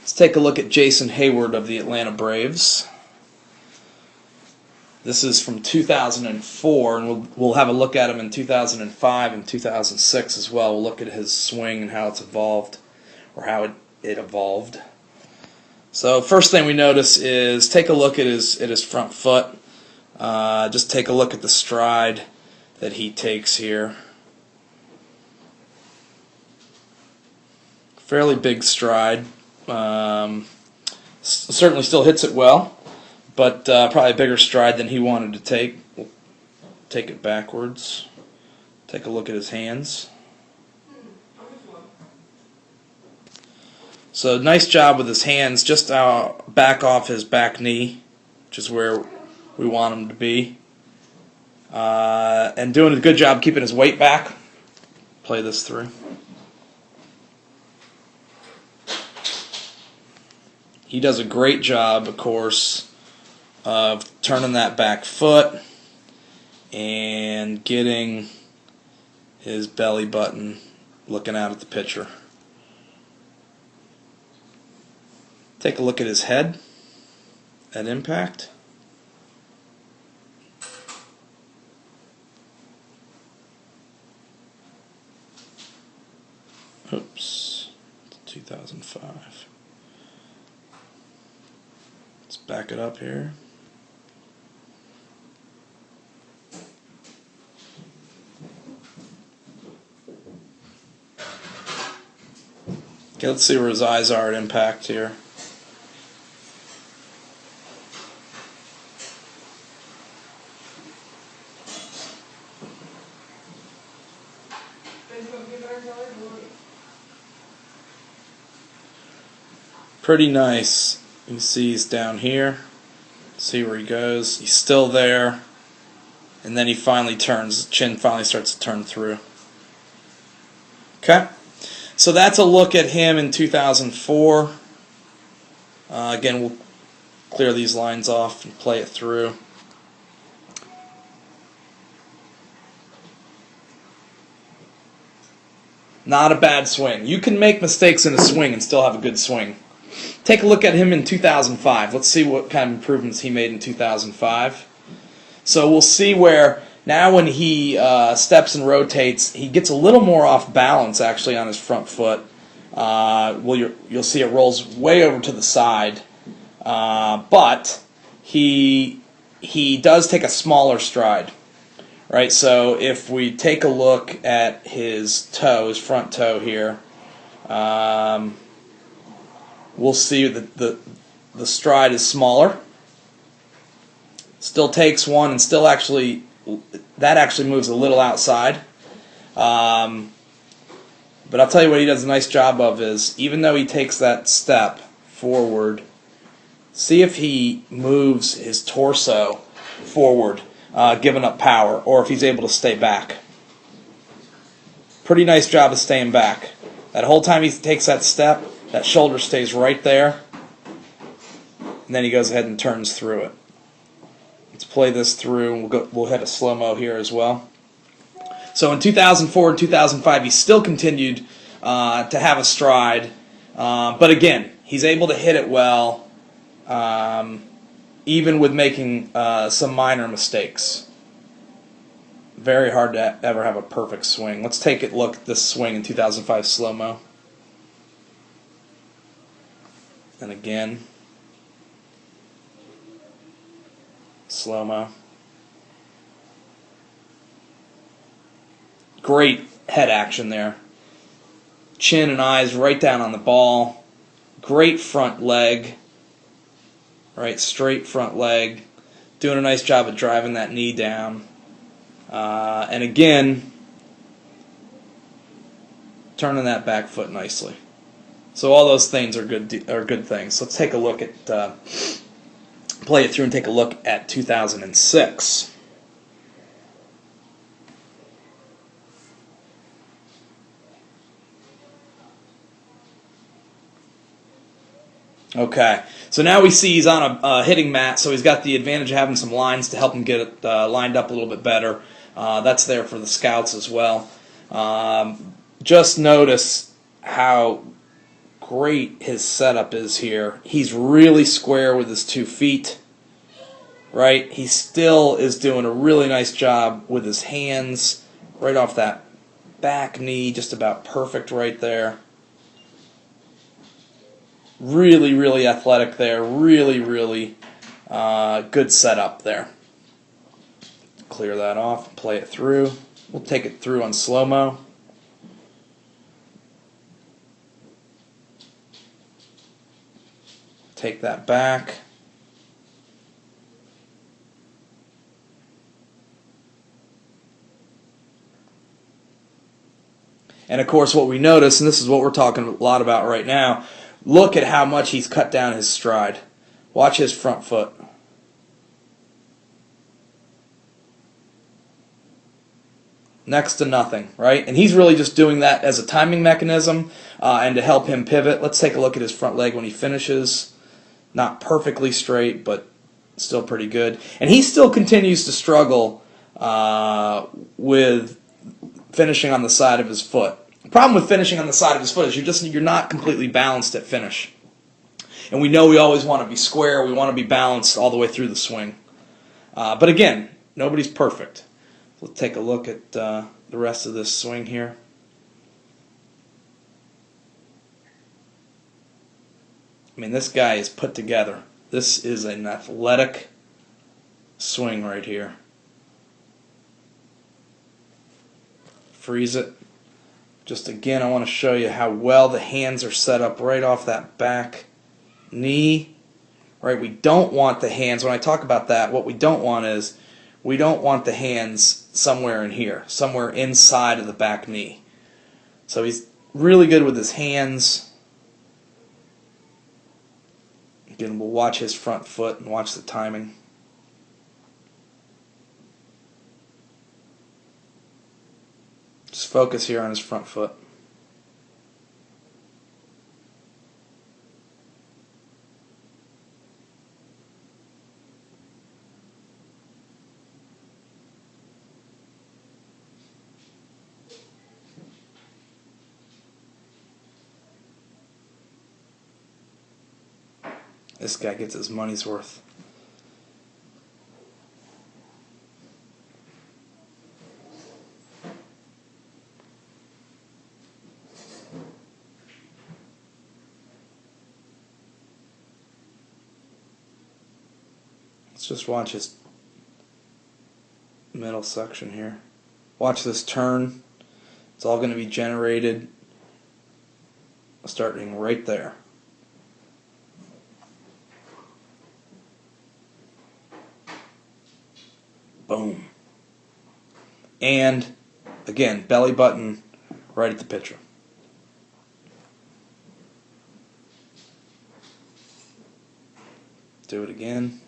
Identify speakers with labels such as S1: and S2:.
S1: Let's take a look at Jayson Heyward of the Atlanta Braves. This is from 2004, and we'll have a look at him in 2005 and 2006 as well. We'll look at his swing and how it's evolved, or how it evolved. So first thing we notice is take a look at his front foot. Just take a look at the stride that he takes here. Fairly big stride. Certainly still hits it well, but probably a bigger stride than he wanted to take. We'll take it backwards. Take a look at his hands. So nice job with his hands, just back off his back knee, which is where we want him to be. And doing a good job keeping his weight back. Play this through. He does a great job, of course, of turning that back foot and getting his belly button looking out at the pitcher. Take a look at his head at impact. Oops, 2005. Let's back it up here. Okay, let's see where his eyes are at impact here. Pretty nice. You can see he's down here. See where he goes. He's still there. And then he finally turns. His chin finally starts to turn through. Okay. So that's a look at him in 2004. Again, we'll clear these lines off and play it through. Not a bad swing. You can make mistakes in a swing and still have a good swing. Take a look at him in 2005. Let's see what kind of improvements he made in 2005. So we'll see where now when he steps and rotates, he gets a little more off balance actually on his front foot. You'll see it rolls way over to the side, but he does take a smaller stride. Right, so if we take a look at his toe, his front toe here, we'll see that the stride is smaller. Still takes one, and still actually moves a little outside. But I'll tell you what he does a nice job of is, even though he takes that step forward, see if he moves his torso forward, giving up power, or if he's able to stay back. Pretty nice job of staying back. That whole time he takes that step, that shoulder stays right there, and then he goes ahead and turns through it. Let's play this through, and we'll hit a slow-mo here as well. So in 2004 and 2005, he still continued to have a stride, but again, he's able to hit it well, even with making some minor mistakes. Very hard to ever have a perfect swing. Let's take a look at this swing in 2005 slow-mo. And again, slow-mo. Great head action there. Chin and eyes right down on the ball. Great front leg. Right, straight front leg. Doing a nice job of driving that knee down. And again, turning that back foot nicely. So all those things are good things. Let's take a look at, play it through and take a look at 2006. Okay, so now we see he's on a hitting mat, so he's got the advantage of having some lines to help him get it lined up a little bit better. That's there for the scouts as well. Just notice how great his setup is here. He's really square with his 2 feet, right? He still is doing a really nice job with his hands right off that back knee, just about perfect right there. Really, really athletic there. Really, really good setup there. Clear that off, play it through. We'll take it through on slow-mo. Take that back. And of course what we notice, and this is what we're talking a lot about right now, look at how much he's cut down his stride. Watch his front foot. Next to nothing, right? And he's really just doing that as a timing mechanism and to help him pivot. Let's take a look at his front leg when he finishes. Not perfectly straight, but still pretty good. And he still continues to struggle with finishing on the side of his foot. The problem with finishing on the side of his foot is you're not completely balanced at finish. And we know we always want to be square. We want to be balanced all the way through the swing. But again, nobody's perfect. Let's take a look at the rest of this swing here. I mean, this guy is put together. This is an athletic swing right here. Freeze it. Just again, I want to show you how well the hands are set up right off that back knee. Right? We don't want the hands, when I talk about that, what we don't want is, we don't want the hands somewhere in here, somewhere inside of the back knee. So he's really good with his hands. Again, we'll watch his front foot and watch the timing. Just focus here on his front foot. This guy gets his money's worth. Let's just watch his middle section here. Watch this turn. It's all going to be generated starting right there. Boom. And, again, belly button right at the pitcher. Do it again.